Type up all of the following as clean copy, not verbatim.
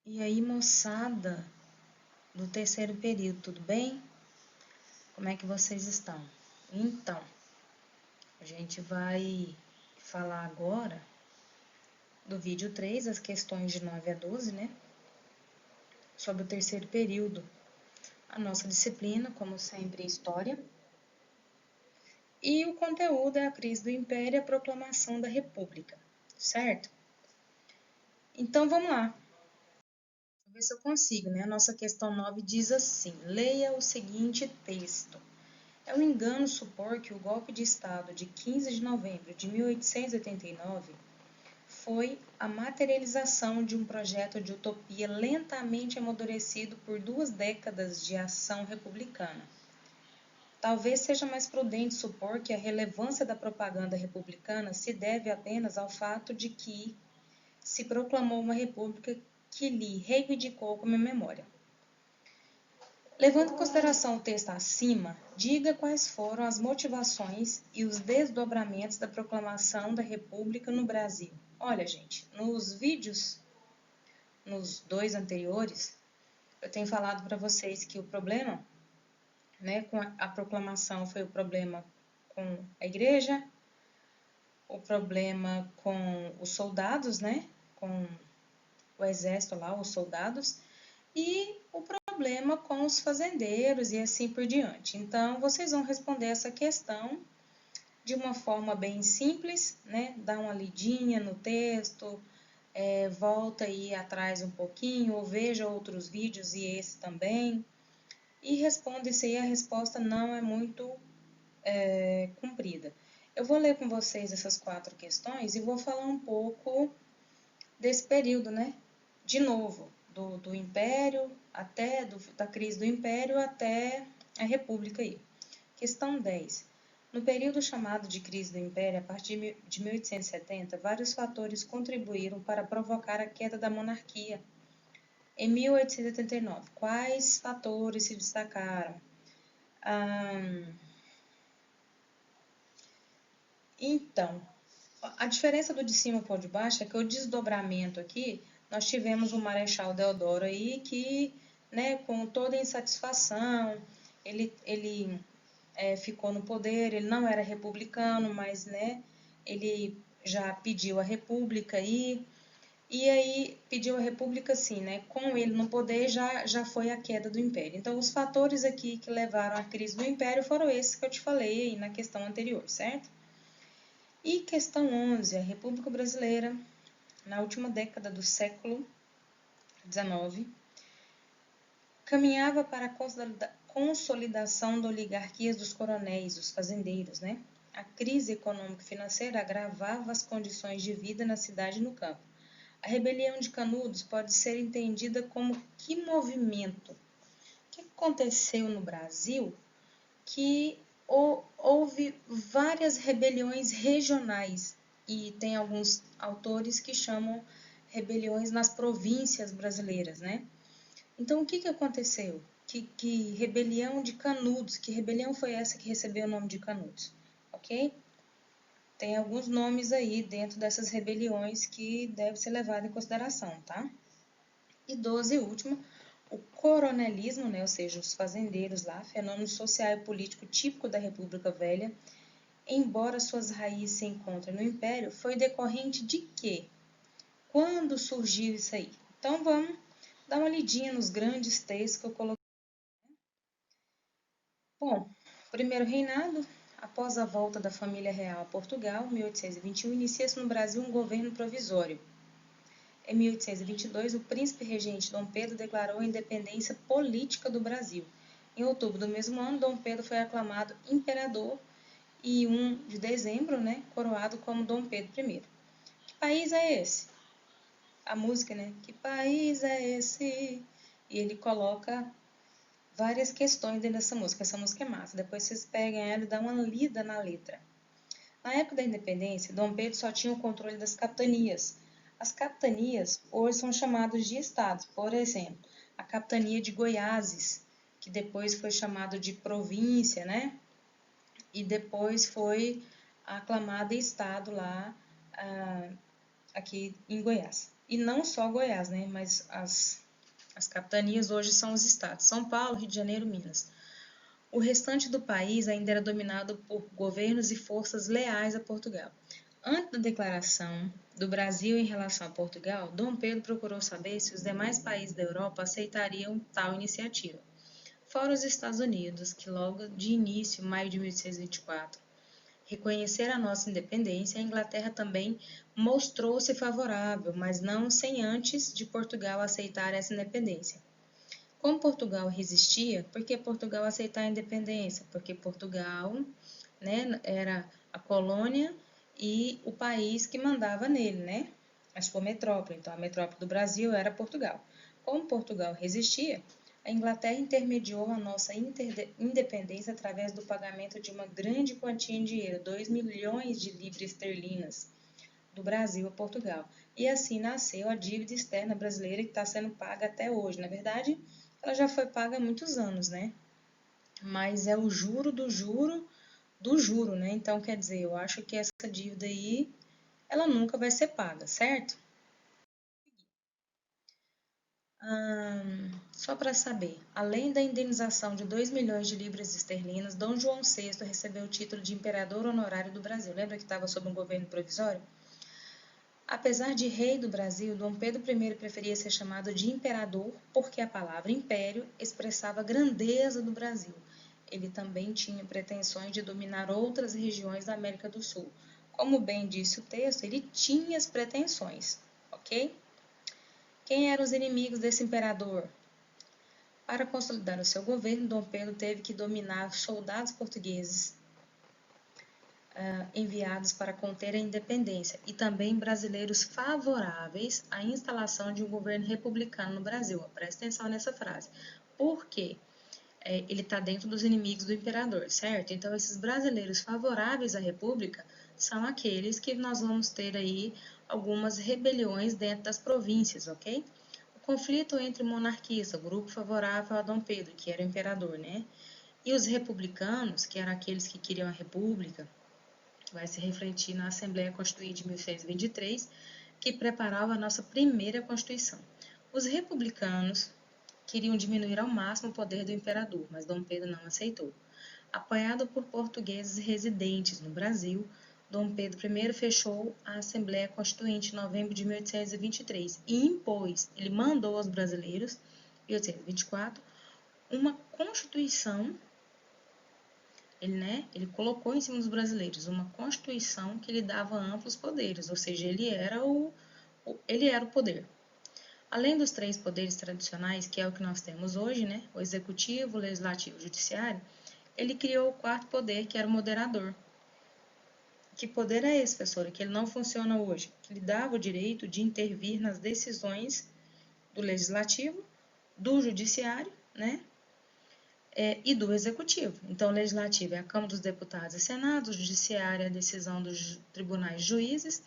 E aí, moçada do terceiro período, tudo bem? Como é que vocês estão? Então, a gente vai falar agora do vídeo 3, as questões de 9 a 12, né? Sobre o terceiro período. A nossa disciplina, como sempre, é História. E o conteúdo é a crise do Império e a proclamação da República, certo? Então, vamos lá. Vou ver se eu consigo, né? A nossa questão 9 diz assim: leia o seguinte texto. É um engano supor que o golpe de Estado de 15 de novembro de 1889 foi a materialização de um projeto de utopia lentamente amadurecido por 2 décadas de ação republicana. Talvez seja mais prudente supor que a relevância da propaganda republicana se deve apenas ao fato de que se proclamou uma república que lhe reivindicou como memória. Levando em consideração o texto acima, diga quais foram as motivações e os desdobramentos da proclamação da República no Brasil. Olha, gente, nos vídeos, nos 2 anteriores, eu tenho falado para vocês que o problema, né, com a proclamação foi o problema com a igreja, o problema com os soldados, né, com o exército lá, os soldados, e o problema com os fazendeiros e assim por diante. Então, vocês vão responder essa questão de uma forma bem simples, né? Dá uma lidinha no texto, volta aí atrás um pouquinho, ou veja outros vídeos e esse também, e responda isso aí. A resposta não é muito comprida. Eu vou ler com vocês essas 4 questões e vou falar um pouco desse período, né? De novo, do Império, da crise do Império até a República aí. Questão 10. No período chamado de crise do Império, a partir de 1870, vários fatores contribuíram para provocar a queda da monarquia. Em 1889, quais fatores se destacaram? Então, a diferença do de cima para o de baixo é que o desdobramento aqui, nós tivemos o Marechal Deodoro aí que, né, com toda a insatisfação, ele ficou no poder, ele não era republicano, mas, né, ele já pediu a república aí, e aí pediu a república sim, né, com ele no poder já foi a queda do império. Então, os fatores aqui que levaram à crise do império foram esses que eu te falei aí na questão anterior, certo? E questão 11, a República Brasileira, na última década do século XIX, caminhava para a consolidação da oligarquia dos coronéis, dos fazendeiros, né? A crise econômico-financeira agravava as condições de vida na cidade e no campo. A rebelião de Canudos pode ser entendida como que movimento? O que aconteceu no Brasil que houve várias rebeliões regionais, e tem alguns autores que chamam rebeliões nas províncias brasileiras, né? Então, o que aconteceu? Que rebelião de Canudos, que rebelião foi essa que recebeu o nome de Canudos? Ok? Tem alguns nomes aí dentro dessas rebeliões que deve ser levado em consideração, tá? E 12, último, o coronelismo, né, ou seja, os fazendeiros lá, fenômeno social e político típico da República Velha, embora suas raízes se encontrem no Império, foi decorrente de quê? Quando surgiu isso aí? Então vamos dar uma lidinha nos grandes textos que eu coloquei. Bom, primeiro reinado, após a volta da família real a Portugal, 1821, inicia-se no Brasil um governo provisório. Em 1822, o príncipe regente Dom Pedro declarou a independência política do Brasil. Em outubro do mesmo ano, Dom Pedro foi aclamado imperador e 1 de dezembro, né, coroado como Dom Pedro I. Que país é esse? A música, né? Que país é esse? E ele coloca várias questões dentro dessa música. Essa música é massa. Depois vocês pegam ela e dão uma lida na letra. Na época da independência, Dom Pedro só tinha o controle das capitanias. As capitanias hoje são chamadas de estados. Por exemplo, a capitania de Goiás, que depois foi chamado de província, né? E depois foi aclamada estado lá, aqui em Goiás. E não só Goiás, né? Mas as capitanias hoje são os estados: São Paulo, Rio de Janeiro, Minas. O restante do país ainda era dominado por governos e forças leais a Portugal. Antes da declaração do Brasil em relação a Portugal, Dom Pedro procurou saber se os demais países da Europa aceitariam tal iniciativa. Fora os Estados Unidos, que logo de início, em maio de 1824, reconheceram a nossa independência, a Inglaterra também mostrou-se favorável, mas não sem antes de Portugal aceitar essa independência. Como Portugal resistia, por que Portugal aceitar a independência? Porque Portugal, né, era a colônia e o país que mandava nele, né? A sua metrópole. Então, a metrópole do Brasil era Portugal. Como Portugal resistia, a Inglaterra intermediou a nossa independência através do pagamento de uma grande quantia em dinheiro, 2 milhões de libras esterlinas, do Brasil a Portugal. E assim nasceu a dívida externa brasileira que está sendo paga até hoje. Na verdade, ela já foi paga há muitos anos, né? Mas é o juro do juro do juro, né? Então, quer dizer, eu acho que essa dívida aí, ela nunca vai ser paga, certo? Só para saber, além da indenização de 2 milhões de libras esterlinas, Dom João VI recebeu o título de Imperador Honorário do Brasil. Lembra que estava sob um governo provisório? Apesar de rei do Brasil, Dom Pedro I preferia ser chamado de imperador porque a palavra império expressava a grandeza do Brasil. Ele também tinha pretensões de dominar outras regiões da América do Sul. Como bem disse o texto, ele tinha as pretensões, ok? Quem eram os inimigos desse imperador? Para consolidar o seu governo, Dom Pedro teve que dominar soldados portugueses enviados para conter a independência e também brasileiros favoráveis à instalação de um governo republicano no Brasil. Presta atenção nessa frase. Por quê? Ele está dentro dos inimigos do imperador, certo? Então, esses brasileiros favoráveis à república são aqueles que nós vamos ter aí algumas rebeliões dentro das províncias, ok? O conflito entre monarquistas, o grupo favorável a Dom Pedro, que era o imperador, né? E os republicanos, que eram aqueles que queriam a república, vai se refletir na Assembleia Constituinte de 1623, que preparava a nossa primeira Constituição. Os republicanos queriam diminuir ao máximo o poder do imperador, mas Dom Pedro não aceitou. Apoiado por portugueses residentes no Brasil, Dom Pedro I fechou a Assembleia Constituinte em novembro de 1823 e impôs, ele mandou aos brasileiros, em 1824, uma Constituição. Ele colocou em cima dos brasileiros uma Constituição que lhe dava amplos poderes, ou seja, ele era o poder. Além dos 3 poderes tradicionais, que é o que nós temos hoje, né, o executivo, o legislativo e o judiciário, ele criou o 4º poder, que era o moderador. Que poder é esse, professora? Que ele não funciona hoje, que lhe dava o direito de intervir nas decisões do legislativo, do judiciário, né, e do Executivo. Então, o Legislativo é a Câmara dos Deputados e Senado, o Judiciário é a decisão dos tribunais juízes,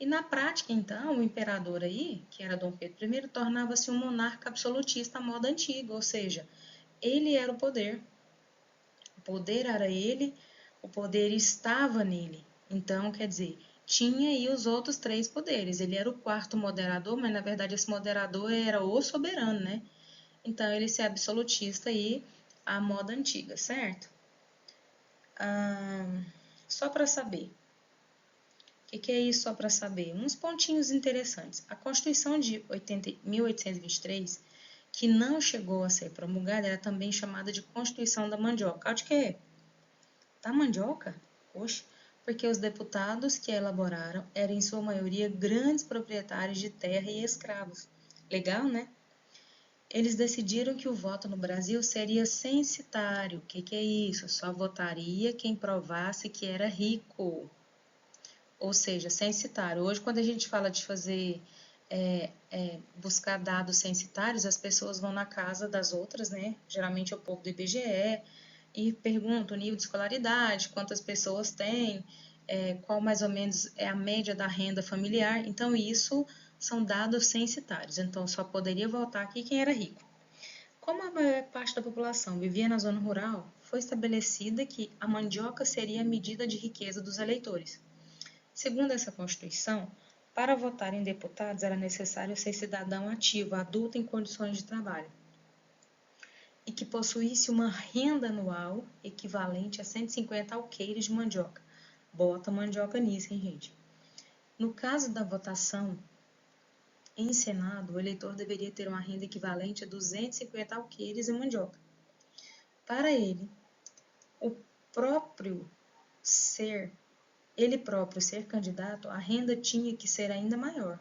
e na prática, então, o imperador aí, que era Dom Pedro I, tornava-se um monarca absolutista à moda antiga, ou seja, ele era o poder era ele, o poder estava nele. Então, quer dizer, tinha aí os outros 3 poderes. Ele era o 4º moderador, mas na verdade esse moderador era o soberano, né? Então, ele se absolutista aí à moda antiga, certo? Só para saber. O que é isso só para saber? Uns pontinhos interessantes. A Constituição de 1823, que não chegou a ser promulgada, era também chamada de Constituição da Mandioca. De quê? Da mandioca? Oxe, porque os deputados que a elaboraram eram, em sua maioria, grandes proprietários de terra e escravos. Legal, né? Eles decidiram que o voto no Brasil seria censitário. O que é isso? Só votaria quem provasse que era rico. Ou seja, censitário. Hoje, quando a gente fala de fazer, buscar dados censitários, as pessoas vão na casa das outras, né? Geralmente é o povo do IBGE, e perguntam o nível de escolaridade, quantas pessoas tem, qual mais ou menos é a média da renda familiar. Então, isso são dados censitários. Então, só poderia votar aqui quem era rico. Como a maior parte da população vivia na zona rural, foi estabelecida que a mandioca seria a medida de riqueza dos eleitores. Segundo essa Constituição, Para votar em deputados era necessário ser cidadão ativo, adulto em condições de trabalho, e que possuísse uma renda anual equivalente a 150 alqueires de mandioca. Bota mandioca nisso, hein, gente? No caso da votação em Senado, o eleitor deveria ter uma renda equivalente a 250 alqueires de mandioca. Para ele próprio ser candidato, a renda tinha que ser ainda maior.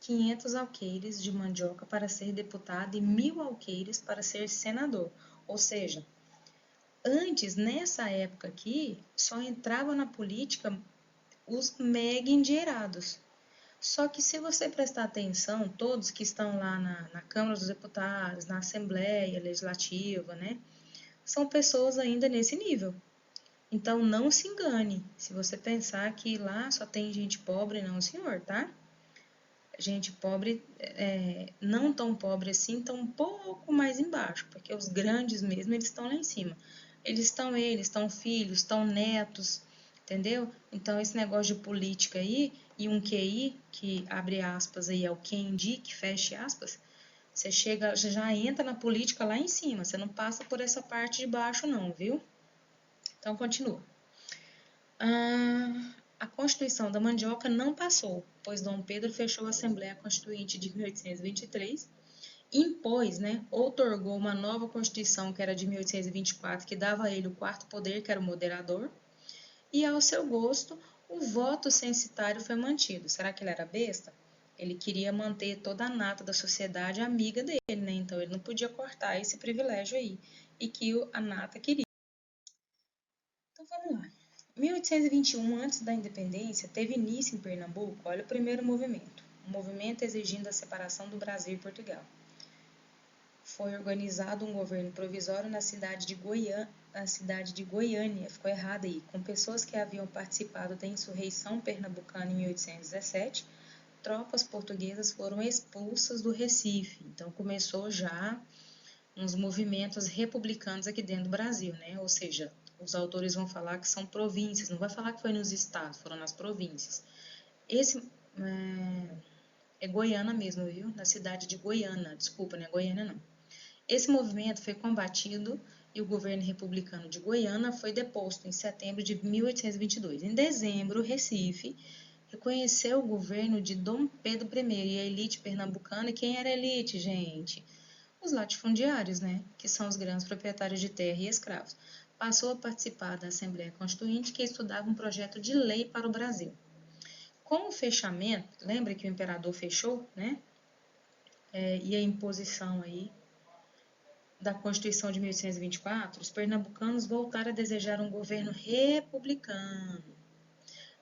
500 alqueires de mandioca para ser deputado e 1.000 alqueires para ser senador. Ou seja, antes, nessa época aqui, só entrava na política os mega endinheirados. Só que se você prestar atenção, todos que estão lá na Câmara dos Deputados, na Assembleia Legislativa, né, são pessoas ainda nesse nível. Então, não se engane se você pensar que lá só tem gente pobre, não, senhor, tá? Gente pobre, não tão pobre assim, tão um pouco mais embaixo, porque os grandes mesmo, eles estão lá em cima. Eles estão filhos, estão netos, entendeu? Então, esse negócio de política aí, e um QI, que abre aspas aí, é o quem indique, feche aspas, você já entra na política lá em cima, você não passa por essa parte de baixo não, viu? Então, continua. A Constituição da Mandioca não passou, pois Dom Pedro fechou a Assembleia Constituinte de 1823, impôs, outorgou uma nova Constituição, que era de 1824, que dava a ele o quarto poder, que era o moderador, e ao seu gosto, o voto censitário foi mantido. Será que ele era besta? Ele queria manter toda a nata da sociedade amiga dele, né? Então ele não podia cortar esse privilégio aí, e que a nata queria. Então vamos lá. 1821, antes da independência, teve início em Pernambuco, olha o primeiro movimento, um movimento exigindo a separação do Brasil e Portugal. Foi organizado um governo provisório na cidade de Goiânia, ficou errado aí, com pessoas que haviam participado da insurreição pernambucana em 1817, tropas portuguesas foram expulsas do Recife, então começou já uns movimentos republicanos aqui dentro do Brasil, né? Ou seja, os autores vão falar que são províncias, não vai falar que foi nos estados, foram nas províncias. Esse é Goiânia mesmo, viu? Na cidade de Goiânia, desculpa, não é Goiânia não. Esse movimento foi combatido e o governo republicano de Goiânia foi deposto em setembro de 1822. Em dezembro, Recife reconheceu o governo de Dom Pedro I e a elite pernambucana. E quem era a elite, gente? Os latifundiários, que são os grandes proprietários de terra e escravos. Passou a participar da Assembleia Constituinte, que estudava um projeto de lei para o Brasil. Com o fechamento, lembra que o imperador fechou, e a imposição aí da Constituição de 1824, os pernambucanos voltaram a desejar um governo republicano.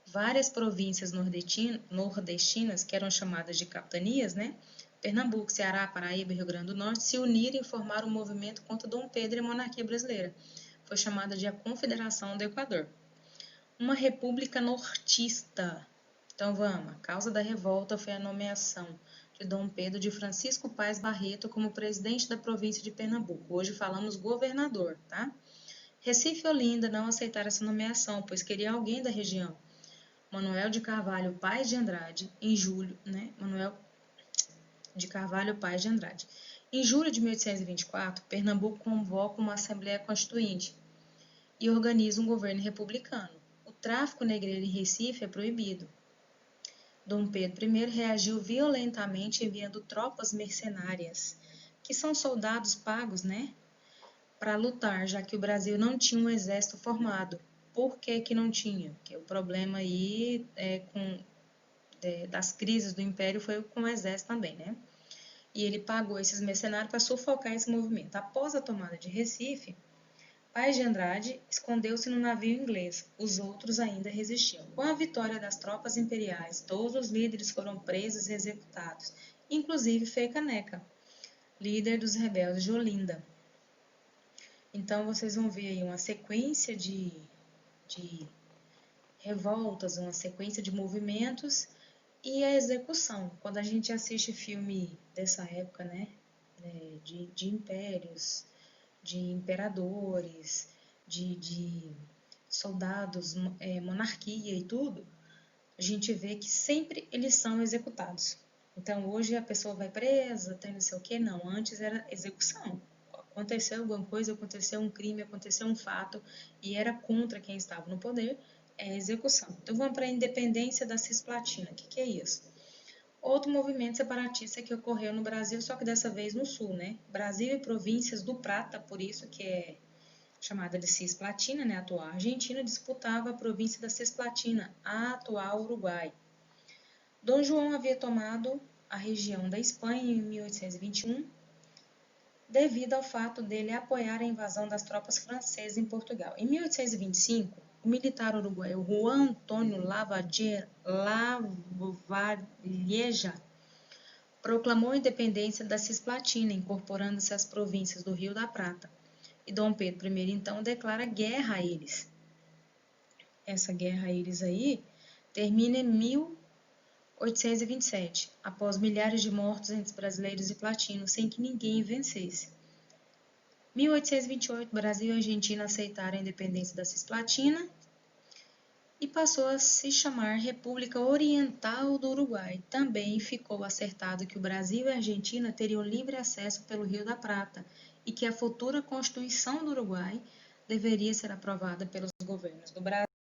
Várias províncias nordestinas, que eram chamadas de capitanias, Pernambuco, Ceará, Paraíba e Rio Grande do Norte, se uniram e formaram um movimento contra Dom Pedro e a monarquia brasileira. Foi chamada de a Confederação do Equador. Uma república nortista. Então vamos, a causa da revolta foi a nomeação de Dom Pedro de Francisco Paes Barreto como presidente da província de Pernambuco. Hoje falamos governador, tá? Recife e Olinda não aceitaram essa nomeação, pois queriam alguém da região. Manuel de Carvalho Paes de Andrade, em julho, Manuel de Carvalho Paes de Andrade. Em julho de 1824, Pernambuco convoca uma Assembleia Constituinte e organiza um governo republicano. O tráfico negreiro em Recife é proibido. Dom Pedro I reagiu violentamente enviando tropas mercenárias, que são soldados pagos, para lutar, já que o Brasil não tinha um exército formado. Por que não tinha? Porque o problema aí das crises do Império foi com o exército também, E ele pagou esses mercenários para sufocar esse movimento. Após a tomada de Recife, Paes de Andrade escondeu-se no navio inglês. Os outros ainda resistiam. Com a vitória das tropas imperiais, todos os líderes foram presos e executados, inclusive Frei Caneca, líder dos rebeldes de Olinda. Então, vocês vão ver aí uma sequência de revoltas, uma sequência de movimentos e a execução. Quando a gente assiste filme dessa época, de impérios, de imperadores, de soldados, monarquia e tudo, gente vê que sempre eles são executados. Então, hoje a pessoa vai presa, tem não sei o quê. Não, antes era execução. Aconteceu alguma coisa, aconteceu um crime, aconteceu um fato e era contra quem estava no poder, é execução. Então, vamos para a independência da Cisplatina. O que é isso? Outro movimento separatista que ocorreu no Brasil, só que dessa vez no sul, né? Brasil e províncias do Prata, por isso que é chamada de Cisplatina, né? A atual Argentina disputava a província da Cisplatina, a atual Uruguai. Dom João havia tomado a região da Espanha em 1821, devido ao fato dele apoiar a invasão das tropas francesas em Portugal. Em 1825, o militar uruguaio Juan Antônio Lavalleja proclamou a independência da Cisplatina, incorporando-se às províncias do Rio da Prata. E Dom Pedro I, então, declara guerra a eles. Essa guerra a eles aí termina em 1827, após milhares de mortos entre brasileiros e platinos, sem que ninguém vencesse. 1828, Brasil e Argentina aceitaram a independência da Cisplatina e passou a se chamar República Oriental do Uruguai. Também ficou acertado que o Brasil e a Argentina teriam livre acesso pelo Rio da Prata e que a futura Constituição do Uruguai deveria ser aprovada pelos governos do Brasil